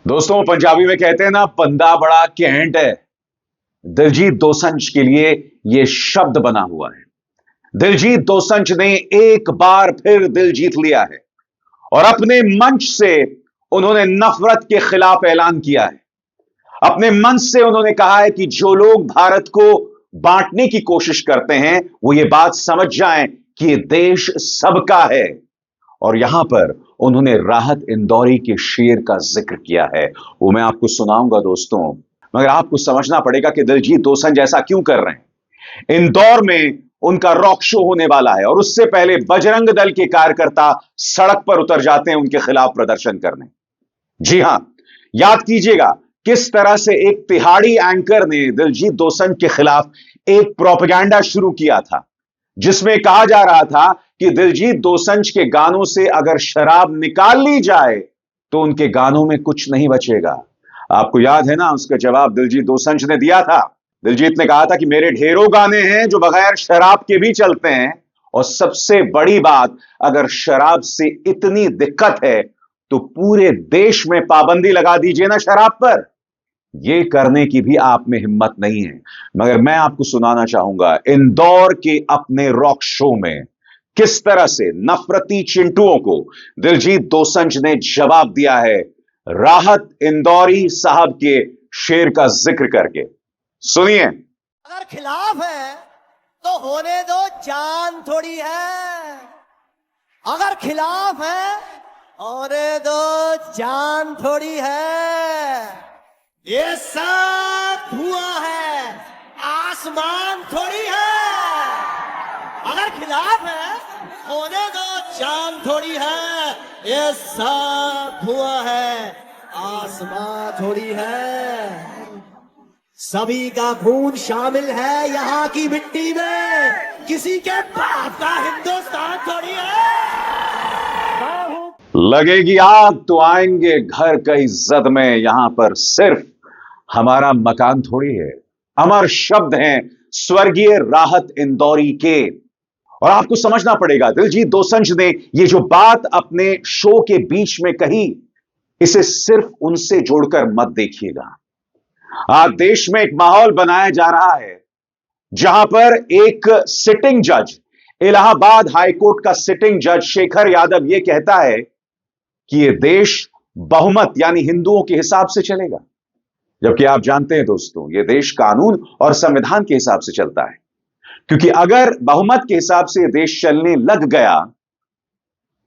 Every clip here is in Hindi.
दोस्तों, पंजाबी में कहते हैं ना, बंदा बड़ा कैंट है। दिलजीत दोसांझ के लिए यह शब्द बना हुआ है। दिलजीत दोसांझ ने एक बार फिर दिल जीत लिया है और अपने मंच से उन्होंने नफरत के खिलाफ ऐलान किया है। अपने मंच से उन्होंने कहा है कि जो लोग भारत को बांटने की कोशिश करते हैं वो ये बात समझ जाएं कि ये देश सबका है। और यहां पर उन्होंने राहत इंदौरी के शेर का जिक्र किया है, वो मैं आपको सुनाऊंगा दोस्तों। मगर आपको समझना पड़ेगा कि दिलजीत दोसांझ ऐसा क्यों कर रहे हैं। इंदौर में उनका रॉक शो होने वाला है और उससे पहले बजरंग दल के कार्यकर्ता सड़क पर उतर जाते हैं उनके खिलाफ प्रदर्शन करने। जी हां, याद कीजिएगा किस तरह से एक तिहाड़ी एंकर ने दिलजीत दोसांझ के खिलाफ एक प्रोपेगेंडा शुरू किया था, जिसमें कहा जा रहा था कि दिलजीत दोसांझ के गानों से अगर शराब निकाल ली जाए तो उनके गानों में कुछ नहीं बचेगा। आपको याद है ना, उसका जवाब दिलजीत दोसांझ ने दिया था। दिलजीत ने कहा था कि मेरे ढेरों गाने हैं जो बगैर शराब के भी चलते हैं, और सबसे बड़ी बात, अगर शराब से इतनी दिक्कत है तो पूरे देश में पाबंदी लगा दीजिए ना शराब पर। यह करने की भी आप में हिम्मत नहीं है। मगर मैं आपको सुनाना चाहूंगा इंदौर के अपने रॉक शो में किस तरह से नफरती चिंटुओं को दिलजीत दोसांझ ने जवाब दिया है, राहत इंदौरी साहब के शेर का जिक्र करके। सुनिए। अगर खिलाफ है तो होने दो, जान थोड़ी है। अगर खिलाफ है होने दो, जान थोड़ी है। ये सब हुआ है, आसमान थोड़ी है। अगर खिलाफ है होने दो, जान थोड़ी है। ये सब हुआ है, आसमान थोड़ी है। सभी का खून शामिल है यहाँ की मिट्टी में, किसी के बाप का हिंदुस्तान थोड़ी है। लगेगी आग तो आएंगे घर का इज्जत में, यहां पर सिर्फ हमारा मकान थोड़ी है। अमर शब्द हैं स्वर्गीय राहत इंदौरी के। और आपको समझना पड़ेगा, दिलजीत दोसांझ ने यह जो बात अपने शो के बीच में कही, इसे सिर्फ उनसे जोड़कर मत देखिएगा। आज देश में एक माहौल बनाया जा रहा है जहां पर एक सिटिंग जज, इलाहाबाद हाईकोर्ट का सिटिंग जज शेखर यादव यह कहता है कि यह देश बहुमत यानी हिंदुओं के हिसाब से चलेगा, जबकि आप जानते हैं दोस्तों, यह देश कानून और संविधान के हिसाब से चलता है। क्योंकि अगर बहुमत के हिसाब से यह देश चलने लग गया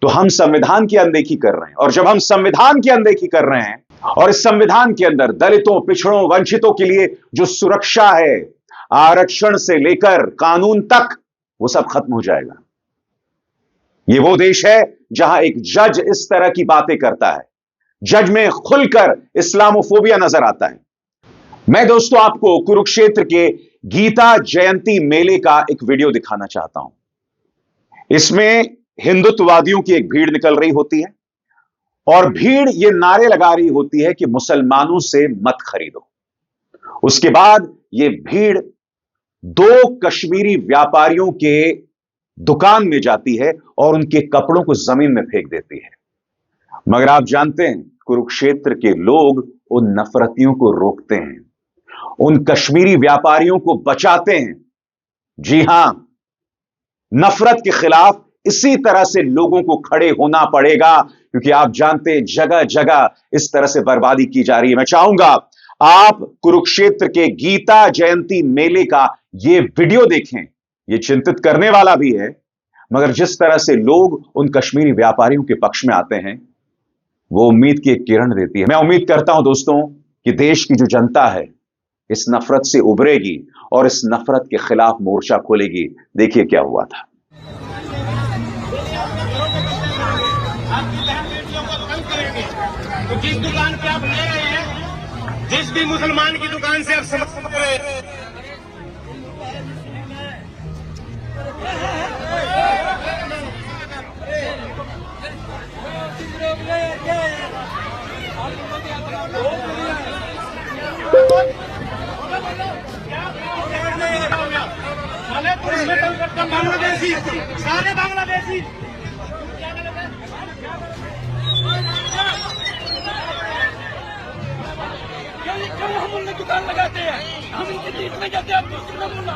तो हम संविधान की अनदेखी कर रहे हैं, और जब हम संविधान की अनदेखी कर रहे हैं और इस संविधान के अंदर दलितों, पिछड़ों, वंचितों के लिए जो सुरक्षा है, आरक्षण से लेकर कानून तक, वो सब खत्म हो जाएगा। ये वो देश है जहां एक जज इस तरह की बातें करता है, जज में खुलकर इस्लामोफोबिया नजर आता है। मैं दोस्तों आपको कुरुक्षेत्र के गीता जयंती मेले का एक वीडियो दिखाना चाहता हूं। इसमें हिंदुत्ववादियों की एक भीड़ निकल रही होती है और भीड़ ये नारे लगा रही होती है कि मुसलमानों से मत खरीदो। उसके बाद ये भीड़ दो कश्मीरी व्यापारियों के दुकान में जाती है और उनके कपड़ों को जमीन में फेंक देती है। मगर आप जानते हैं, कुरुक्षेत्र के लोग उन नफरतियों को रोकते हैं, उन कश्मीरी व्यापारियों को बचाते हैं। जी हां, नफरत के खिलाफ इसी तरह से लोगों को खड़े होना पड़ेगा, क्योंकि आप जानते हैं जगह जगह इस तरह से बर्बादी की जा रही है। मैं चाहूंगा आप कुरुक्षेत्र के गीता जयंती मेले का यह वीडियो देखें। यह चिंतित करने वाला भी है, मगर जिस तरह से लोग उन कश्मीरी व्यापारियों के पक्ष में आते हैं, वो उम्मीद की एक किरण देती है। मैं उम्मीद करता हूं दोस्तों कि देश की जो जनता है इस नफरत से उभरेगी और इस नफरत के खिलाफ मोर्चा खोलेगी। देखिए क्या हुआ था। तो जिस दुकान पे आप ले रहे हैं, जिस भी मुसलमान की दुकान से आप समझ रहे हैं, बांग्लादेशी, सारे बांग्लादेशी। सामने दुकान लगाते हैं, हम इनके बीच में जाते हैं, अब दूसरी में बोलना।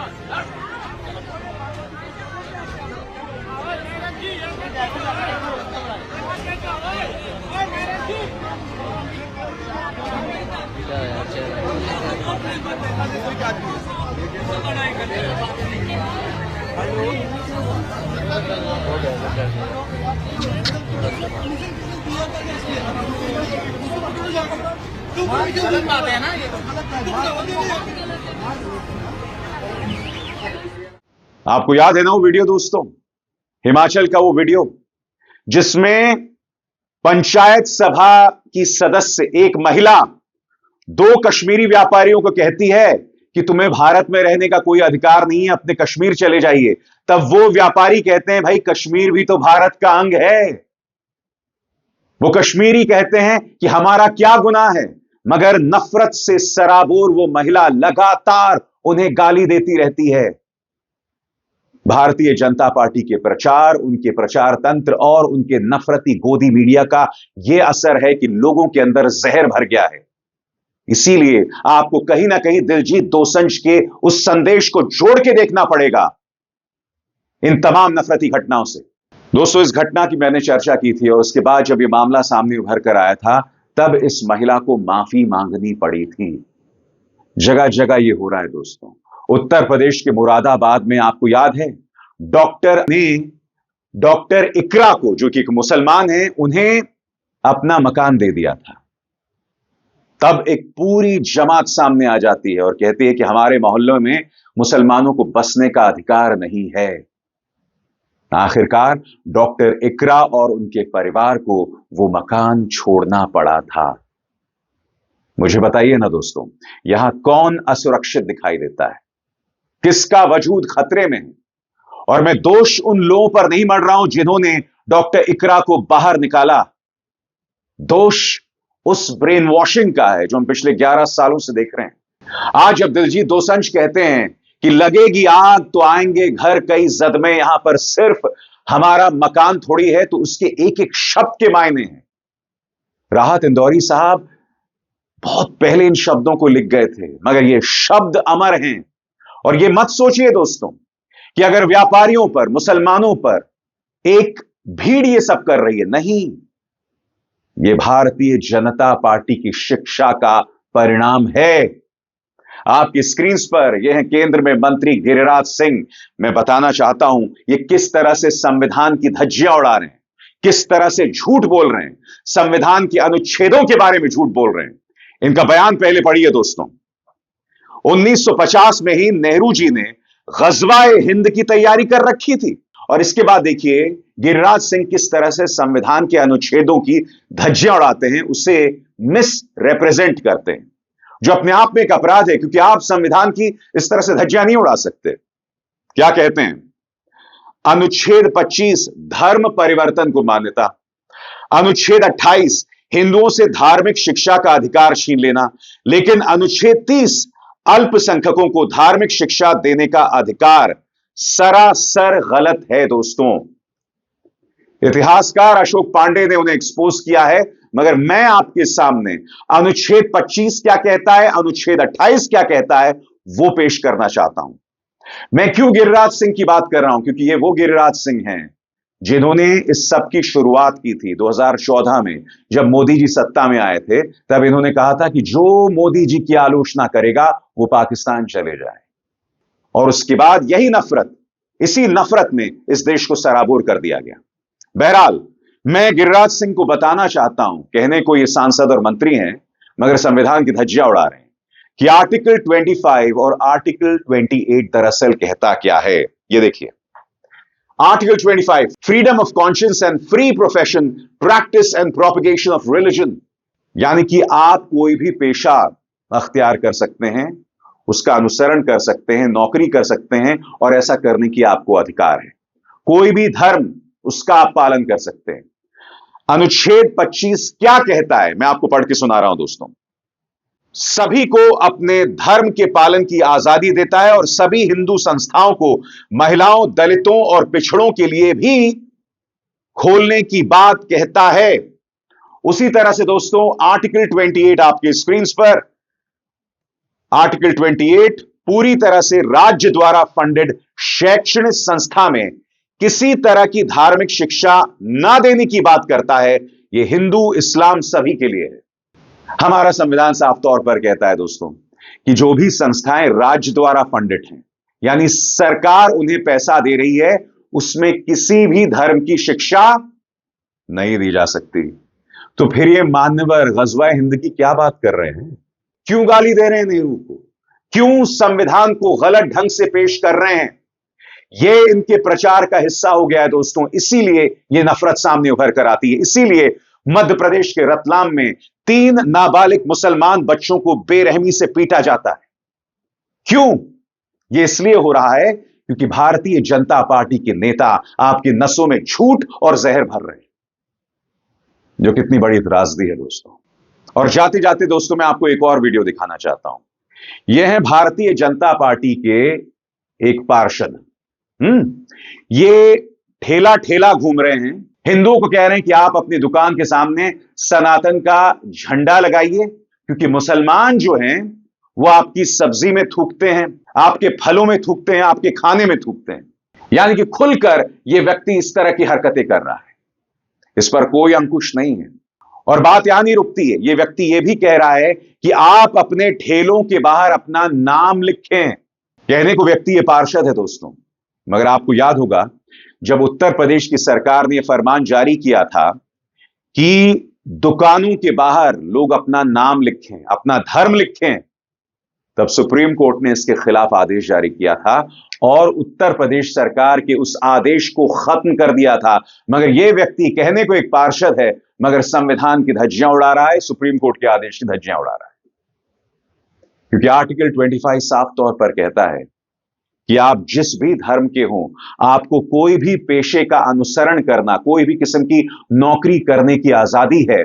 आपको याद है ना वो वीडियो दोस्तों, हिमाचल का वो वीडियो जिसमें पंचायत सभा की सदस्य एक महिला दो कश्मीरी व्यापारियों को कहती है कि तुम्हें भारत में रहने का कोई अधिकार नहीं है, अपने कश्मीर चले जाइए। तब वो व्यापारी कहते हैं भाई कश्मीर भी तो भारत का अंग है। वो कश्मीरी कहते हैं कि हमारा क्या गुनाह है, मगर नफरत से सराबोर वो महिला लगातार उन्हें गाली देती रहती है। भारतीय जनता पार्टी के प्रचार, उनके प्रचार तंत्र और उनके नफरती गोदी मीडिया का यह असर है कि लोगों के अंदर जहर भर गया है। इसीलिए आपको कहीं ना कहीं दिलजीत दोसांझ के उस संदेश को जोड़ के देखना पड़ेगा इन तमाम नफरती घटनाओं से। दोस्तों, इस घटना की मैंने चर्चा की थी और उसके बाद जब यह मामला सामने उभर कर आया था तब इस महिला को माफी मांगनी पड़ी थी। जगह जगह यह हो रहा है दोस्तों। उत्तर प्रदेश के मुरादाबाद में आपको याद है डॉक्टर ने डॉक्टर इकरा को, जो कि एक मुसलमान है, उन्हें अपना मकान दे दिया था। तब एक पूरी जमात सामने आ जाती है और कहती है कि हमारे मोहल्लों में मुसलमानों को बसने का अधिकार नहीं है। आखिरकार डॉक्टर इकरा और उनके परिवार को वो मकान छोड़ना पड़ा था। मुझे बताइए ना दोस्तों, यहां कौन असुरक्षित दिखाई देता है, किसका वजूद खतरे में है? और मैं दोष उन लोगों पर नहीं मढ़ रहा हूं जिन्होंने डॉक्टर इकरा को बाहर निकाला। दोष उस ब्रेन वॉशिंग का है जो हम पिछले 11 सालों से देख रहे हैं। आज जब दिलजीत दोसांझ कहते हैं कि लगेगी आग तो आएंगे घर कई जद में, यहां पर सिर्फ हमारा मकान थोड़ी है, तो उसके एक एक शब्द के मायने हैं। राहत इंदौरी साहब बहुत पहले इन शब्दों को लिख गए थे, मगर ये शब्द अमर हैं। और ये मत सोचिए दोस्तों कि अगर व्यापारियों पर, मुसलमानों पर एक भीड़ ये सब कर रही है, नहीं, ये भारतीय जनता पार्टी की शिक्षा का परिणाम है। आपकी स्क्रीन पर यह है केंद्र में मंत्री गिरिराज सिंह। मैं बताना चाहता हूं ये किस तरह से संविधान की धज्जियां उड़ा रहे हैं, किस तरह से झूठ बोल रहे हैं, संविधान के अनुच्छेदों के बारे में झूठ बोल रहे हैं। इनका बयान पहले पढ़िए दोस्तों। 1950 में ही नेहरू जी ने गजवाए हिंद की तैयारी कर रखी थी और इसके बाद देखिए गिरिराज सिंह किस तरह से संविधान के अनुच्छेदों की धज्जियां उड़ाते हैं, उसे मिस रिप्रेजेंट करते हैं, जो अपने आप में एक अपराध है, क्योंकि आप संविधान की इस तरह से धज्जियां नहीं उड़ा सकते। क्या कहते हैं? अनुच्छेद 25 धर्म परिवर्तन को मान्यता, अनुच्छेद 28 हिंदुओं से धार्मिक शिक्षा का अधिकार छीन लेना, लेकिन अनुच्छेद 30 अल्पसंख्यकों को धार्मिक शिक्षा देने का अधिकार सरासर गलत है दोस्तों। इतिहासकार अशोक पांडे ने उन्हें एक्सपोज किया है, मगर मैं आपके सामने अनुच्छेद 25 क्या कहता है, अनुच्छेद 28 क्या कहता है, वो पेश करना चाहता हूं। मैं क्यों गिरिराज सिंह की बात कर रहा हूं? क्योंकि ये वो गिरिराज सिंह हैं जिन्होंने इस सब की शुरुआत की थी 2014 में। जब मोदी जी सत्ता में आए थे तब इन्होंने कहा था कि जो मोदी जी की आलोचना करेगा वो पाकिस्तान चले जाए, और उसके बाद यही नफरत, इसी नफरत में इस देश को सराबोर कर दिया गया। बहरहाल मैं गिरिराज सिंह को बताना चाहता हूं, कहने को ये सांसद और मंत्री हैं मगर संविधान की धज्जियां उड़ा रहे हैं, कि आर्टिकल 25 और आर्टिकल 28 दरअसल कहता क्या है। ये देखिए, article 25 freedom of conscience and free profession, practice and propagation of religion, यानी कि आप कोई भी पेशा अख्तियार कर सकते हैं, उसका अनुसरण कर सकते हैं, नौकरी कर सकते हैं, और ऐसा करने की आपको अधिकार है। कोई भी धर्म, उसका आप पालन कर सकते हैं। अनुच्छेद 25 क्या कहता है, मैं आपको पढ़ के सुना रहा हूं दोस्तों। सभी को अपने धर्म के पालन की आजादी देता है और सभी हिंदू संस्थाओं को महिलाओं, दलितों और पिछड़ों के लिए भी खोलने की बात कहता है। उसी तरह से दोस्तों आर्टिकल 28 आपके स्क्रीन पर आर्टिकल 28 पूरी तरह से राज्य द्वारा फंडेड शैक्षणिक संस्था में किसी तरह की धार्मिक शिक्षा ना देने की बात करता है। यह हिंदू इस्लाम सभी के लिए है। हमारा संविधान साफ तौर पर कहता है दोस्तों कि जो भी संस्थाएं राज्य द्वारा फंडेड हैं, यानी सरकार उन्हें पैसा दे रही है, उसमें किसी भी धर्म की शिक्षा नहीं दी जा सकती। तो फिर ये मान्यवर ग़ज़वा-ए हिंद की क्या बात कर रहे हैं? क्यों गाली दे रहे हैं नेहरू को? क्यों संविधान को गलत ढंग से पेश कर रहे हैं? यह इनके प्रचार का हिस्सा हो गया है दोस्तों। इसीलिए यह नफरत सामने उभर कर आती है। इसीलिए मध्य प्रदेश के रतलाम में 3 नाबालिग मुसलमान बच्चों को बेरहमी से पीटा जाता है। क्यों? यह इसलिए हो रहा है क्योंकि भारतीय जनता पार्टी के नेता आपकी नसों में झूठ और जहर भर रहे हैं, जो कितनी बड़ी त्रासदी है दोस्तों। और जाते जाते दोस्तों मैं आपको एक और वीडियो दिखाना चाहता हूं। यह है भारतीय जनता पार्टी के एक पार्षद। ये ठेला ठेला घूम रहे हैं, हिंदुओं को कह रहे हैं कि आप अपनी दुकान के सामने सनातन का झंडा लगाइए, क्योंकि मुसलमान जो हैं वो आपकी सब्जी में थूकते हैं, आपके फलों में थूकते हैं, आपके खाने में थूकते हैं। यानी कि खुलकर यह व्यक्ति इस तरह की हरकतें कर रहा है। इस पर कोई अंकुश नहीं है। और बात यहां नहीं रुकती है। यह व्यक्ति यह भी कह रहा है कि आप अपने ठेलों के बाहर अपना नाम लिखें। कहने को व्यक्ति यह पार्षद है दोस्तों, मगर आपको याद होगा जब उत्तर प्रदेश की सरकार ने यह फरमान जारी किया था कि दुकानों के बाहर लोग अपना नाम लिखें, अपना धर्म लिखें, तब सुप्रीम कोर्ट ने इसके खिलाफ आदेश जारी किया था और उत्तर प्रदेश सरकार के उस आदेश को खत्म कर दिया था। मगर यह व्यक्ति कहने को एक पार्षद है, मगर संविधान की धज्जियां उड़ा रहा है, सुप्रीम कोर्ट के आदेश की धज्जियां उड़ा रहा है। क्योंकि आर्टिकल 25 साफ तौर पर कहता है कि आप जिस भी धर्म के हों, आपको कोई भी पेशे का अनुसरण करना, कोई भी किस्म की नौकरी करने की आजादी है।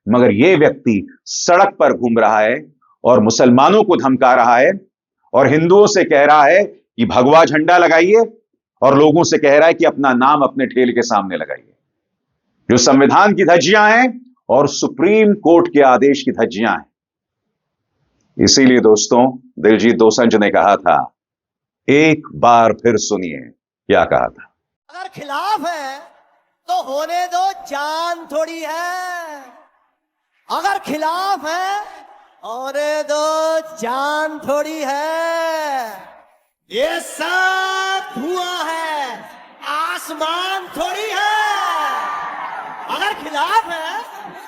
मगर यह व्यक्ति सड़क पर घूम रहा है और मुसलमानों को धमका रहा है और हिंदुओं से कह रहा है कि भगवा झंडा लगाइए, और लोगों से कह रहा है कि अपना नाम अपने ठेले के सामने लगाइए, जो संविधान की धज्जियां हैं और सुप्रीम कोर्ट के आदेश की धज्जियां हैं। इसीलिए दोस्तों दिलजीत दोसांझ ने कहा था, एक बार फिर सुनिए क्या कहा था। अगर खिलाफ है तो होने दो, जान थोड़ी है। अगर खिलाफ है होने दो, जान थोड़ी है। ये सब हुआ है, आसमान थोड़ी है। अगर खिलाफ है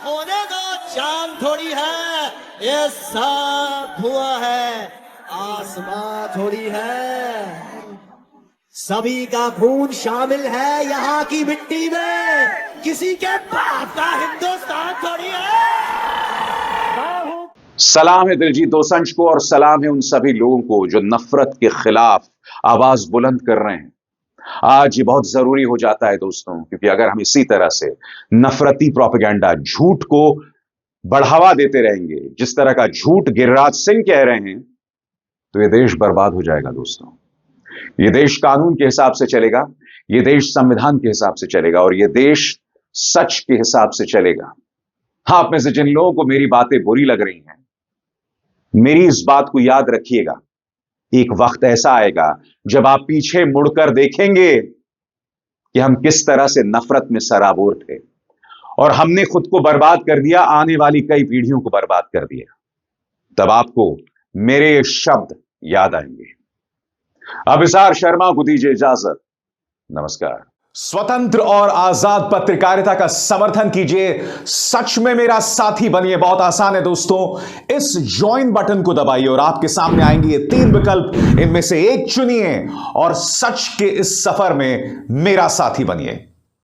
होने दो, जान थोड़ी है। ये सब हुआ है, आसमान थोड़ी है। सभी का खून शामिल है यहाँ की मिट्टी में, किसी के बाप का हिंदुस्तान थोड़ी है। सलाम है दिलजीत दोसांझ को और सलाम है उन सभी लोगों को जो नफरत के खिलाफ आवाज बुलंद कर रहे हैं। आज ये बहुत जरूरी हो जाता है दोस्तों, क्योंकि अगर हम इसी तरह से नफरती प्रोपेगेंडा, झूठ को बढ़ावा देते रहेंगे, जिस तरह का झूठ गिरिराज सिंह कह रहे हैं, तो ये देश बर्बाद हो जाएगा दोस्तों। ये देश कानून के हिसाब से चलेगा, ये देश संविधान के हिसाब से चलेगा और ये देश सच के हिसाब से चलेगा। हाँ, आप में से जिन लोगों को मेरी बातें बुरी लग रही हैं, मेरी इस बात को याद रखिएगा, एक वक्त ऐसा आएगा जब आप पीछे मुड़कर देखेंगे कि हम किस तरह से नफरत में सराबोर थे और हमने खुद को बर्बाद कर दिया, आने वाली कई पीढ़ियों को बर्बाद कर दिया। तब आपको मेरे ये शब्द याद आएंगे। अभिसार शर्मा को दीजिए इजाजत। नमस्कार। स्वतंत्र और आजाद पत्रकारिता का समर्थन कीजिए, सच में मेरा साथी बनिए। बहुत आसान है दोस्तों, इस ज्वाइन बटन को दबाइए और आपके सामने आएंगे ये 3 विकल्प, इनमें से एक चुनिए और सच के इस सफर में मेरा साथी बनिए।